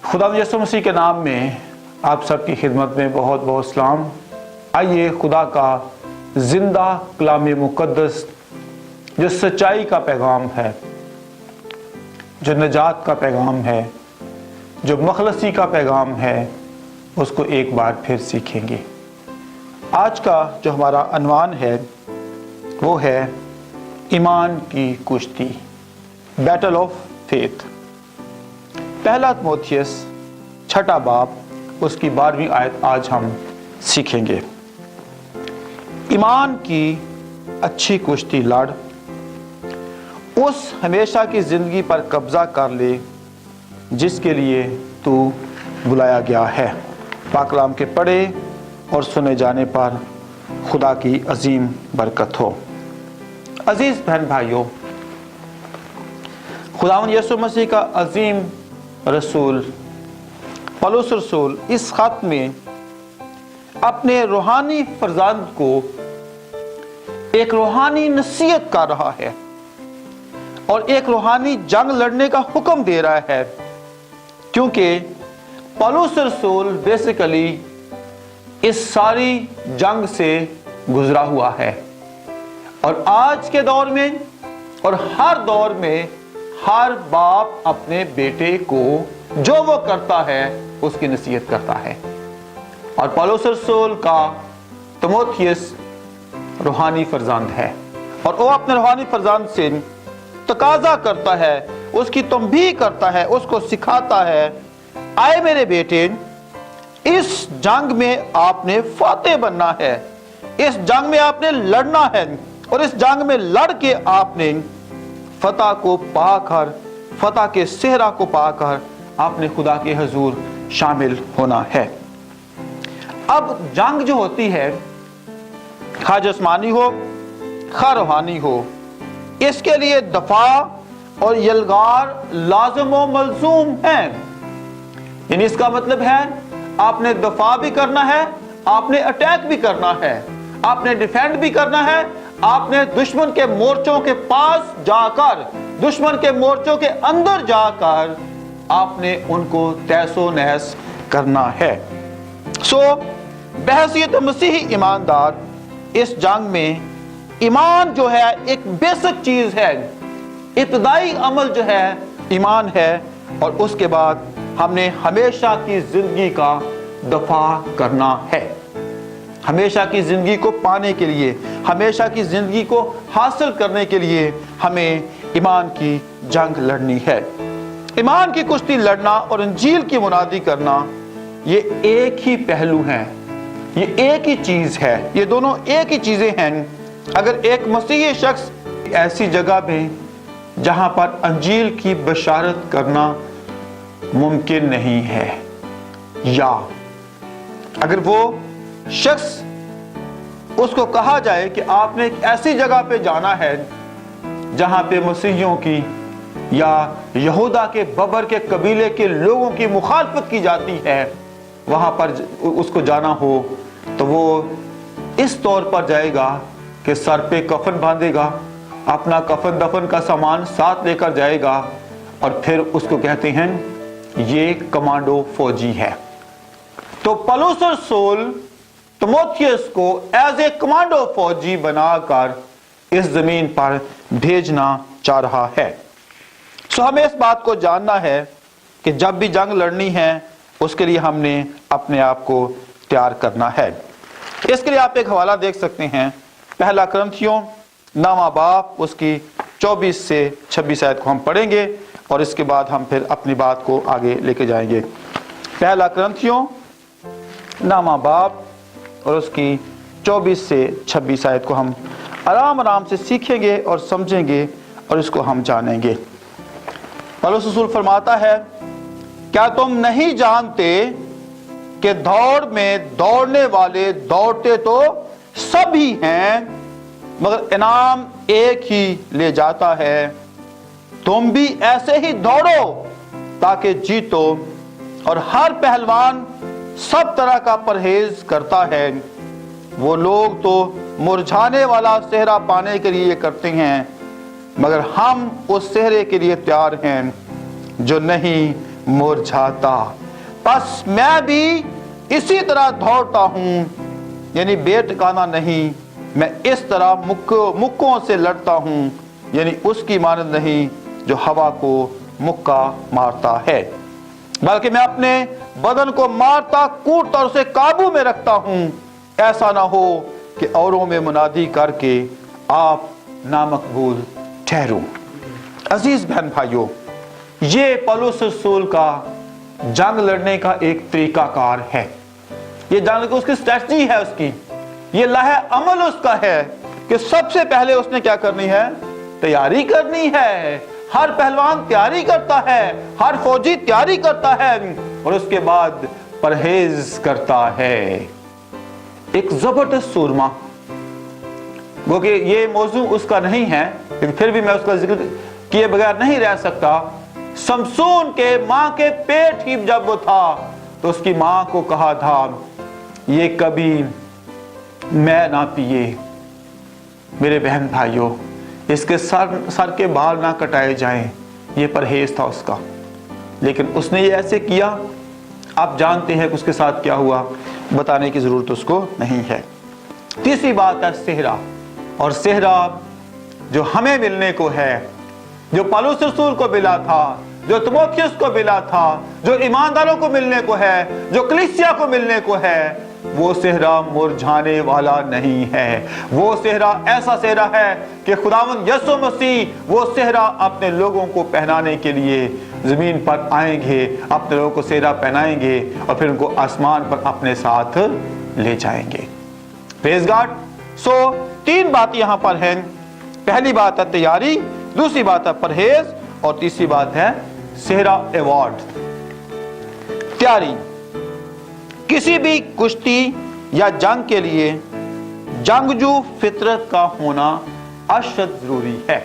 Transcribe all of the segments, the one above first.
खुदा यीशु मसीह के नाम में आप सबकी खिदमत में बहुत बहुत सलाम। आइए खुदा का जिंदा कलाम मुकद्दस जो सच्चाई का पैगाम है, जो नजात का पैगाम है, जो मखलसी का पैगाम है, उसको एक बार फिर सीखेंगे। आज का जो हमारा अनवान है वो है ईमान की कुश्ती, बैटल ऑफ फेथ। पहला तिमोथियुस छठा बाब उसकी 12वीं आयत आज हम सीखेंगे। ईमान की अच्छी कुश्ती लड़, उस हमेशा की जिंदगी पर कब्जा कर ले जिसके लिए तू बुलाया गया है। पाक कलाम के पढ़े और सुने जाने पर खुदा की अजीम बरकत हो। अजीज बहन भाइयों, खुदावंद यीशु मसीह का अजीम रसूल पौलुस रसूल इस खत में अपने रूहानी फरजांद को एक रूहानी नसीहत कर रहा है और एक रूहानी जंग लड़ने का हुक्म दे रहा है, क्योंकि पौलुस रसूल बेसिकली इस सारी जंग से गुजरा हुआ है और आज के दौर में और हर दौर में हर बाप अपने बेटे को जो वो करता है उसकी नसीहत करता है। और पौलुस रसूल का तिमोथियुस रूहानी फरजांद है और वो अपने रूहानी फरजांद से तकाजा करता है, उसकी तंबीह करता है, उसको सिखाता है, आए मेरे बेटे, इस जंग में आपने फातेह बनना है, इस जंग में आपने लड़ना है और इस जंग में लड़ के आपने फतह को पाकर, फतह के सेहरा को पाकर आपने खुदा के हुजूर शामिल होना है। अब जंग जो होती है, खा जिस्मानी हो खा रूहानी हो, इसके लिए दफा और यलगार लाजिम व मलजूम है। यानी इसका मतलब है आपने दफा भी करना है, आपने अटैक भी करना है, आपने डिफेंड भी करना है, आपने दुश्मन के मोर्चों के पास जाकर, दुश्मन के मोर्चों के अंदर जाकर आपने उनको तहसो नहस करना है। सो बहसीयत मसीही ईमानदार इस जंग में ईमान जो है एक बेसिक चीज है, इब्तदाई अमल जो है ईमान है और उसके बाद हमने हमेशा की जिंदगी का दफा करना है। हमेशा की जिंदगी को पाने के लिए, हमेशा की जिंदगी को हासिल करने के लिए हमें ईमान की जंग लड़नी है। ईमान की कुश्ती लड़ना और इंजील की मुनादी करना ये एक ही पहलू हैं, ये एक ही चीज है, ये दोनों एक ही चीजें हैं। अगर एक मसीही शख्स ऐसी जगह में जहां पर इंजील की बशारत करना मुमकिन नहीं है, या अगर वो शख्स उसको कहा जाए कि आपने एक ऐसी जगह पे जाना है जहां पे मसीहियों की या यहूदा के बबर के कबीले के लोगों की मुखालफत की जाती है, वहां पर उसको जाना हो तो वो इस तौर पर जाएगा कि सर पे कफन बांधेगा, अपना कफन दफन का सामान साथ लेकर जाएगा और फिर उसको कहते हैं ये कमांडो फौजी है। तो पौलुस रसूल तिमोथियुस को एज ए कमांडो फौजी बनाकर इस जमीन पर भेजना चाह रहा है। सो हमें इस बात को जानना है कि जब भी जंग लड़नी है उसके लिए हमने अपने आप को तैयार करना है। इसके लिए आप एक हवाला देख सकते हैं, पहला कुरिन्थियों 9वां बाब उसकी 24 से 26 आयत को हम पढ़ेंगे और इसके बाद हम फिर अपनी बात को आगे लेके जाएंगे। पहला कुरिन्थियों 9वां बाब और उसकी 24 से 26 आयत को हम आराम आराम से सीखेंगे और समझेंगे और इसको हम जानेंगे। पौलुस रसूल फरमाता है, क्या तुम नहीं जानते कि दौड़ में दौड़ने वाले दौड़ते तो सभी हैं मगर इनाम एक ही ले जाता है। तुम भी ऐसे ही दौड़ो ताकि जीतो। और हर पहलवान सब तरह का परहेज करता है। वो लोग तो मुरझाने वाला सेहरा पाने के लिए करते हैं, मगर हम उस सेहरे के लिए तैयार हैं जो नहीं मुरझाता। बस मैं भी इसी तरह दौड़ता हूँ, यानी बेठिकाना नहीं, मैं इस तरह मुक्कों से लड़ता हूँ, यानी उसकी मानद नहीं जो हवा को मुक्का मारता है, बल्कि मैं अपने बदन को मारता कूटता और उसे काबू में रखता हूँ, ऐसा ना हो कि औरों में मुनादी करके आप नामकबूल ठहरूं। अजीज बहन भाइयों, ये पौलुस रसूल का जंग लड़ने का एक तरीकाकार है, ये जंग की उसकी स्ट्रेटजी है, उसकी ये लाहे अमल उसका है कि सबसे पहले उसने क्या करनी है, तैयारी करनी है। हर पहलवान तैयारी करता है, हर फौजी तैयारी करता है और उसके बाद परहेज करता है। एक जबरदस्त सूरमा, वो कि ये मौजू उसका नहीं है लेकिन फिर भी मैं उसका जिक्र किए बगैर नहीं रह सकता। शमसून के मां के पेट ही जब वो था तो उसकी मां को कहा था, ये कभी मैं ना पिए। मेरे बहन भाइयों, इसके सर के बाल ना कटाए जाएं, ये परहेज था उसका, लेकिन उसने ये ऐसे किया। आप जानते हैं कि उसके साथ क्या हुआ, बताने की जरूरत उसको नहीं है। तीसरी बात है सेहरा, और सेहरा जो हमें मिलने को है, जो पौलुस रसूल को मिला था, जो तीमुथियुस को मिला था, जो ईमानदारों को मिलने को है, जो कलीसिया को मिलने को है, वो सेहरा मुरझाने वाला नहीं है। वो सेहरा ऐसा सेहरा है कि खुदावंद यीशु मसीह वो सेहरा अपने लोगों को पहनाने के लिए जमीन पर आएंगे, अपने लोगों को सेहरा पहनाएंगे और फिर उनको आसमान पर अपने साथ ले जाएंगे। Praise God. सो तीन बात यहां पर हैं। पहली बात है तैयारी, दूसरी बात है परहेज और तीसरी बात है सेहरा अवार्ड। तैयारी, किसी भी कुश्ती या जंग के लिए जंगजू फितरत का होना अशद जरूरी है।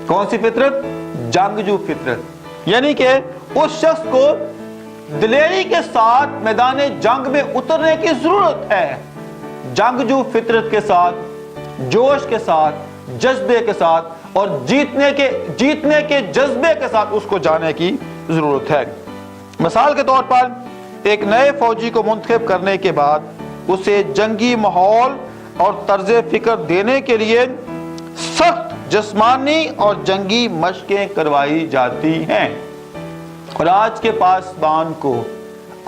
कौन सी फितरत? जंगजू फितरत, यानी कि उस शख्स को दिलेरी के साथ मैदान जंग में उतरने की जरूरत है। जंगजू फितरत के साथ, जोश के साथ, जज्बे के साथ और जीतने के जज्बे के साथ उसको जाने की जरूरत है। मिसाल के तौर पर एक नए फौजी को मुंतखब करने के बाद उसे जंगी माहौल और तर्ज फिक्र देने के लिए सख्त जिस्मानी और जंगी मशकें करवाई जाती हैं। और आज के पासबान को,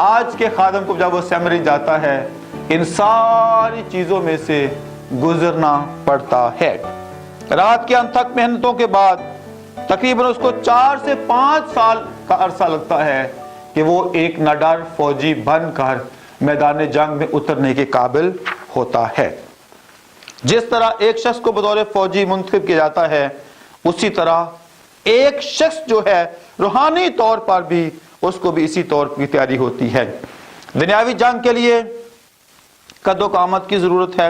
आज के खादम को जब वो सेमरी जाता है, इन सारी चीजों में से गुजरना पड़ता है। रात के अनथक मेहनतों के बाद तकरीबन उसको 4 से 5 साल का अरसा लगता है कि वो एक निडर फौजी बनकर मैदान जंग में उतरने के काबिल होता है। जिस तरह एक शख्स को बतौर फौजी मुंतखब किया जाता है, उसी तरह एक शख्स जो है रूहानी तौर पर भी उसको भी इसी तौर की तैयारी होती है। दुनियावी जंग के लिए कदो कामत की जरूरत है।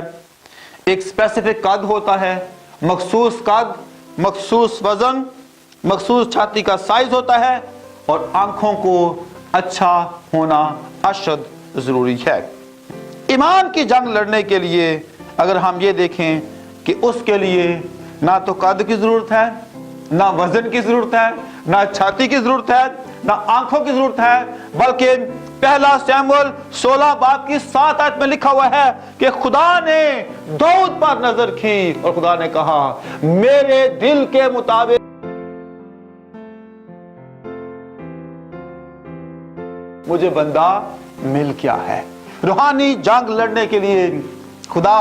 एक स्पेसिफिक कद होता है, मखसूस कद, मखसूस वजन, मखसूस छाती का साइज होता है और आंखों को अच्छा होना अशद जरूरी है। ईमान की जंग लड़ने के लिए अगर हम ये देखें कि उसके लिए ना तो कद की जरूरत है, ना वजन की जरूरत है, ना छाती की जरूरत है, ना आंखों की जरूरत है, बल्कि पहला शमूएल 16 बाब की 7 आयत में लिखा हुआ है कि खुदा ने दाऊद पर नजर की और खुदा ने कहा, मेरे दिल के मुताबिक मुझे बंदा मिल गया है। रूहानी जंग लड़ने के लिए खुदा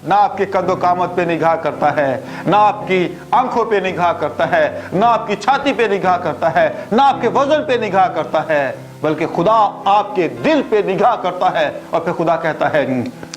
ना आपके कदो कामत पे निगाह करता है, ना आपकी आंखों पे निगाह करता है, ना आपकी छाती पे निगाह करता है, ना आपके वजन पे निगाह करता है, बल्कि खुदा आपके दिल पे निगाह करता है। और फिर खुदा कहता है,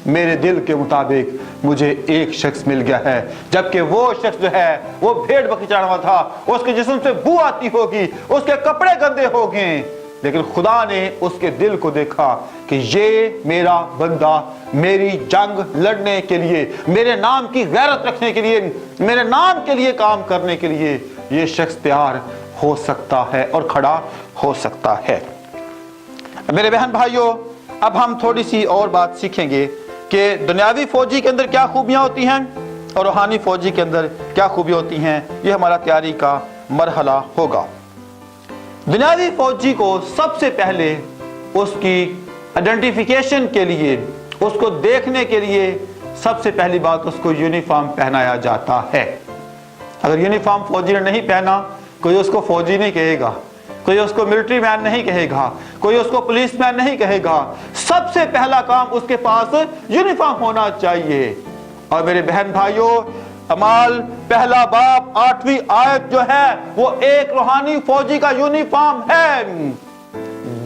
मेरे दिल के मुताबिक मुझे एक शख्स मिल गया है। जबकि वो शख्स जो है वो भेड़ बकरी चढ़ा हुआ था, उसके जिस्म से बू आती होगी, उसके कपड़े गंदे होंगे, लेकिन खुदा ने उसके दिल को देखा कि ये मेरा बंदा मेरी जंग लड़ने के लिए, मेरे नाम की गैरत रखने के लिए, मेरे नाम के लिए काम करने के लिए ये शख्स तैयार हो सकता है और खड़ा हो सकता है। मेरे बहन भाइयों, अब हम थोड़ी सी और बात सीखेंगे कि दुनियावी फौजी के अंदर क्या खूबियां होती हैं और रूहानी फौजी के अंदर क्या खूबियां होती हैं। ये हमारा तैयारी का मरहला होगा। दुनियावी फौजी को सबसे पहले उसकी आइडेंटिफिकेशन के लिए, उसको देखने के लिए सबसे पहली बात उसको यूनिफॉर्म पहनाया जाता है। अगर यूनिफॉर्म फौजी ने नहीं पहना, कोई उसको फौजी नहीं कहेगा, कोई उसको मिलिट्री मैन नहीं कहेगा, कोई उसको पुलिस मैन नहीं कहेगा। सबसे पहला काम उसके पास यूनिफॉर्म होना चाहिए। और मेरे बहन भाइयों, अमाल पहला बाब 8वीं आयत जो है वो एक रूहानी फौजी का यूनिफॉर्म है।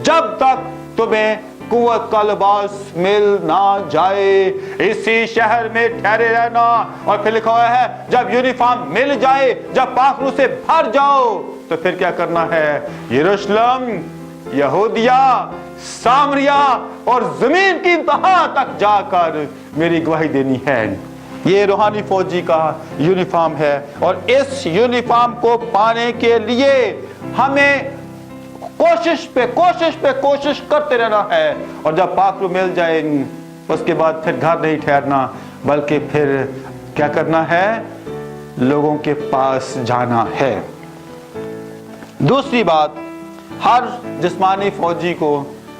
जब तक तुम्हें कुव्वत का लिबास मिल ना जाए, इसी शहर में ठहरे रहना। और फिर लिखा हुआ है जब यूनिफॉर्म मिल जाए, जब पाखरू से भर जाओ, तो फिर क्या करना है? यरूशलेम, यहूदिया, सामरिया और जमीन की इंतहा तक जाकर मेरी गवाही देनी है। ये रूहानी फौजी का यूनिफॉर्म है। और इस यूनिफॉर्म को पाने के लिए हमें कोशिश करते रहना है। और जब पाखरू मिल जाए उसके बाद फिर घर नहीं ठहरना, बल्कि फिर क्या करना है? लोगों के पास जाना है। दूसरी बात, हर जिस्मानी फौजी को,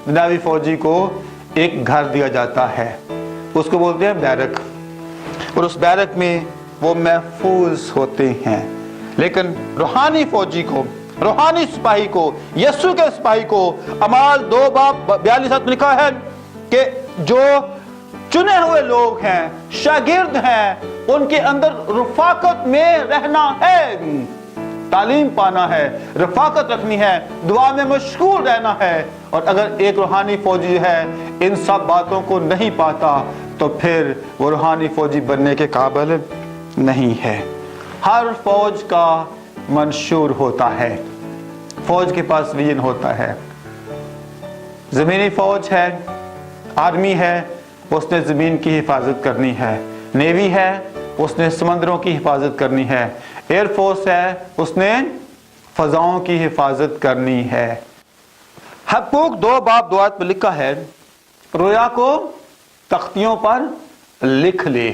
दुनियावी फौजी को एक घर दिया जाता है, उसको बोलते हैं बैरक। और उस बैरक में वो महफूज होते हैं। लेकिन रूहानी फौजी को, रूहानी सिपाही को, यीशु के सिपाही को अमाल 2 बाब 42 में लिखा है कि जो चुने हुए लोग हैं, शागिर्द हैं, उनके अंदर रफाकत में रहना है, तालीम पाना है, रफाकत रखनी है, दुआ में मशगूल रहना है। और अगर एक रूहानी फौजी है इन सब बातों को नहीं पाता, तो फिर वो रूहानी फौजी बनने के काबिल नहीं है। हर फौज का मंशूर होता है, फौज के पास विजन होता है। जमीनी फौज है, आर्मी है, उसने जमीन की हिफाजत करनी है। नेवी है, उसने समंदरों की हिफाजत करनी है। एयरफोर्स है, उसने फजाओं की हिफाजत करनी है। हबक्कूक 2 बाब 2 आयत में लिखा है, रोया को तख्तियों पर लिख ले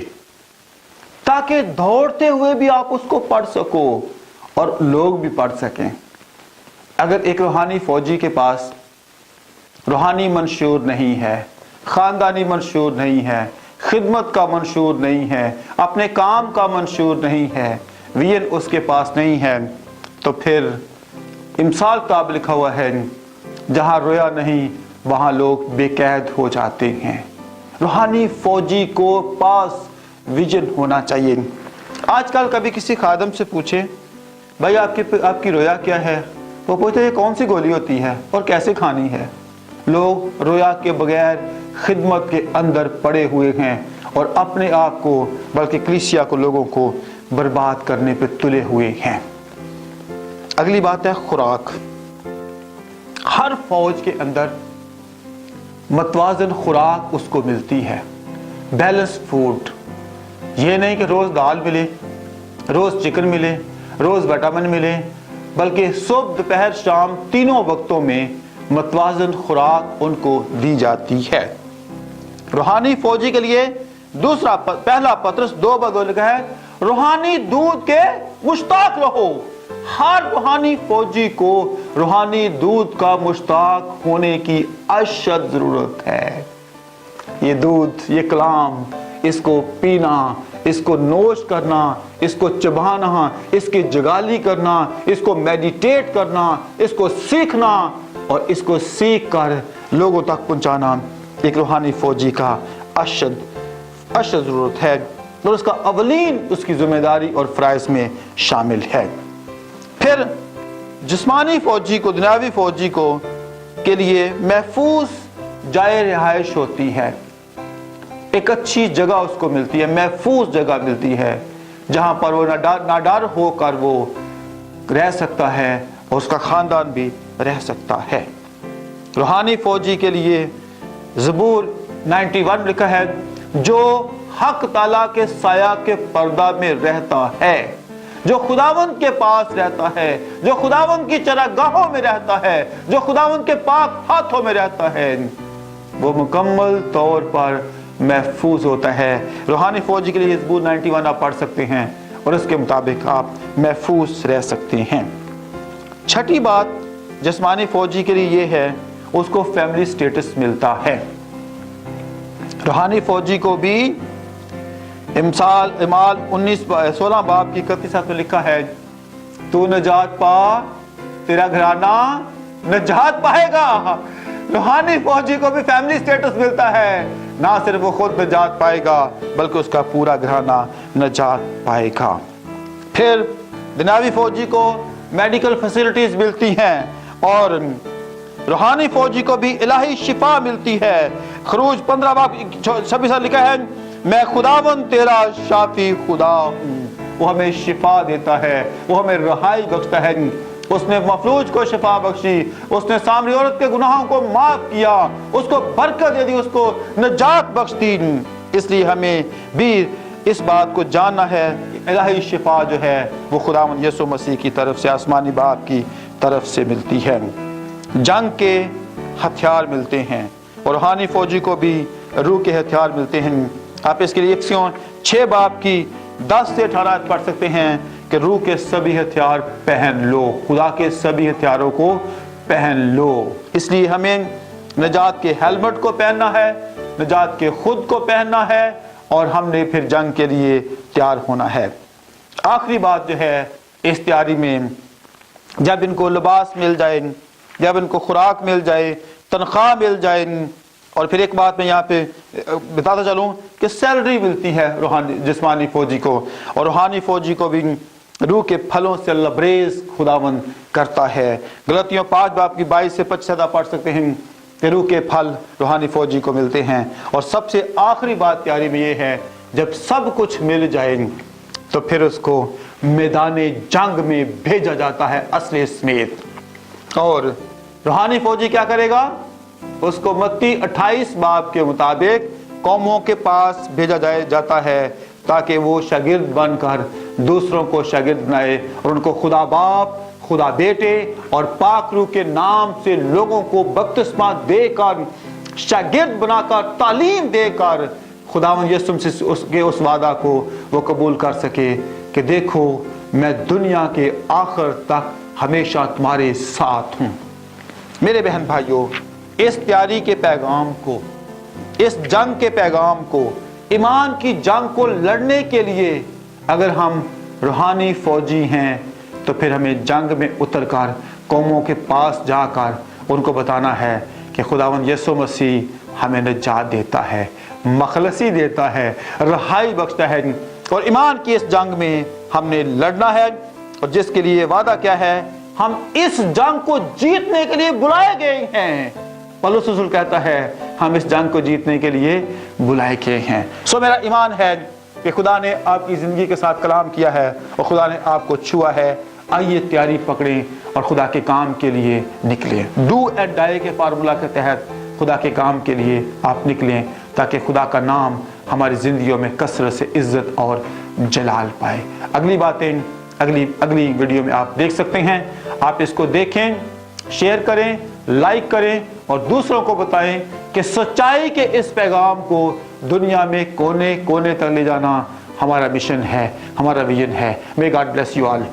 ताकि दौड़ते हुए भी आप उसको पढ़ सको और लोग भी पढ़ सकें। अगर एक रूहानी फौजी के पास रूहानी मंशूर नहीं है, खानदानी मंशूर नहीं है, खिदमत का मंशूर नहीं है, अपने काम का मंशूर नहीं है, विजन उसके पास नहीं है, तो फिर इमसाल किताब लिखा हुआ है जहां रोया नहीं वहां लोग बेकैद हो जाते हैं। रूहानी फौजी को पास विजन होना चाहिए। आजकल कभी किसी खादम से पूछे भाई आपकी रोया क्या है, वो पूछते ये कौन सी गोली होती है और कैसे खानी है। लोग रोया के बगैर खिदमत के अंदर पड़े हुए हैं और अपने आप को, बल्कि कलीसिया को, लोगों को बर्बाद करने पे तुले हुए हैं। अगली बात है खुराक। हर फौज के अंदर मतवाजन खुराक उसको मिलती है, बैलेंस फूड। ये नहीं कि रोज दाल मिले, रोज चिकन मिले, रोज विटामिन मिले, बल्कि सुबह दोपहर शाम तीनों वक्तों में मतवाजन खुराक उनको दी जाती है। रूहानी फौजी के लिए दूसरा पहला पत्रस 2:2 लिखा है, रूहानी दूध के मुश्ताक रहो। हर रूहानी फौजी को रूहानी दूध का मुश्ताक होने की अशद जरूरत है। ये दूध, ये कलाम, इसको पीना, इसको नोश करना, इसको चबाना, इसकी जगाली करना, इसको मेडिटेट करना, इसको सीखना और इसको सीख कर लोगों तक पहुंचाना एक रूहानी फौजी का अशद जरूरत है। और उसका अवलीन उसकी जिम्मेदारी और फराइज में शामिल है। फिर जिस्मानी फौजी को, दुनियावी फौजी को के लिए महफूज जाए रिहाइश होती है। एक अच्छी जगह उसको मिलती है, महफूज जगह मिलती है जहां पर वो नाडर होकर वो रह सकता है और उसका खानदान भी रह सकता है। रूहानी फौजी के लिए ज़बूर 91 लिखा है, जो हक ताला के साया के पर्दा में रहता है, जो खुदावंद के पास रहता है, जो खुदावंद की चरागाहों में रहता है, जो खुदावंद के पाक हाथों में रहता है, वो मुकम्मल तौर पर महफूज होता है। रूहानी फौजी के लिए ज़बूर 91 आप पढ़ सकते हैं और इसके मुताबिक आप महफूज रह सकते हैं। छठी बात, जिस्मानी फौजी के लिए ये है, उसको फैमिली स्टेटस मिलता है। रूहानी फौजी को भी इमाल 16 बाब की 31 में लिखा है, तू नजात पा, तेरा घराना नजात पाएगा। रूहानी फौजी को भी फैमिली स्टेटस मिलता है, ना सिर्फ वो खुद नजात पाएगा बल्कि उसका पूरा घराना नजात पाएगा। फिर दुनियावी फौजी को मेडिकल फैसिलिटीज मिलती हैं और रूहानी फौजी को भी इलाही शिफा मिलती है। खरूज 15 बाब 26 लिखा है, मैं खुदावन तेरा शाफी खुदा हूँ। वो हमें शिफा देता है, वो हमें रहाई बख्शता है। उसने मफलूज को शिफा बख्शी, उसने सामरी औरत के गुनाहों को माफ किया, उसको बरकत दे दी, उसको नजात बख्श दी। इसलिए हमें भी इस बात को जानना है, इलाही शिफा जो है वो खुदावंद यीशु मसीह की तरफ से, आसमानी बाप की तरफ से मिलती है। जंग के हथियार मिलते हैं और रूहानी फौजी को भी रूह के हथियार मिलते हैं। आप इसके लिए इफिसियों 6 बाब की 10 से 18 पढ़ सकते हैं कि रूह के सभी हथियार पहन लो, खुदा के सभी हथियारों को पहन लो। इसलिए हमें नजात के हेलमेट को पहनना है, नजात के खुद को पहनना है और हमने फिर जंग के लिए तैयार होना है। आखिरी बात जो है इस तैयारी में, जब इनको लिबास मिल जाए, जब इनको खुराक मिल जाए, तनख्वाह मिल जाए, और फिर एक बात मैं यहाँ पे बताता चलूँ कि सैलरी मिलती है रूहानी जिस्मानी फौजी को, और रूहानी फौजी को भी रूह के फलों से लबरेज खुदावंद करता है। गलतियों 5 बाब की 22 से 25 पढ़ सकते हैं कि रूह के फल रूहानी फौजी को मिलते हैं। और सबसे आखिरी बात तैयारी में ये है, जब सब कुछ मिल जाए तो फिर उसको मैदाने जंग में भेजा जाता है असले समेत। और रूहानी फौजी क्या करेगा? उसको मत्ती 28 बाब के मुताबिक कौमों के पास भेजा जाता है ताकि वो शागिर्द बनकर दूसरों को शागिर्द बनाए और उनको खुदा बाप, खुदा बेटे और पाक रूह के नाम से लोगों को बपतिस्मा देकर, शागिर्द बनाकर, तालीम देकर खुदावंद यीशु मसीह उसके उस वादा को वो कबूल कर सके कि देखो मैं दुनिया के आखिर तक हमेशा तुम्हारे साथ हूँ। मेरे बहन भाइयों, इस तैयारी के पैगाम को, इस जंग के पैगाम को, ईमान की जंग को लड़ने के लिए अगर हम रूहानी फौजी हैं तो फिर हमें जंग में उतरकर कौमों के पास जाकर उनको बताना है कि खुदावंद यीशु मसीह हमें निजात देता है, मखलसी देता है, रहाई बख्शता है। और ईमान की इस जंग में हमने लड़ना है और जिसके लिए वादा क्या है, हम इस जंग को जीतने के लिए बुलाए गए हैं। पौलुस रसूल कहता है हम इस जंग को जीतने के लिए बुलाए गए हैं। सो मेरा ईमान है कि खुदा ने आपकी जिंदगी के साथ कलाम किया है और खुदा ने आपको छुआ है। आइए तैयारी पकड़ें और खुदा के काम के लिए निकलें। डू एंड डाई के फार्मूला के तहत खुदा के काम के लिए आप निकलें ताकि खुदा का नाम हमारी जिंदगियों में कसरत से इज्जत और जलाल पाए। अगली बातें अगली वीडियो में आप देख सकते हैं। आप इसको देखें, शेयर करें, लाइक करें और दूसरों को बताएं कि सच्चाई के इस पैगाम को दुनिया में कोने कोने तक ले जाना हमारा मिशन है, हमारा विजन है। May God bless you all.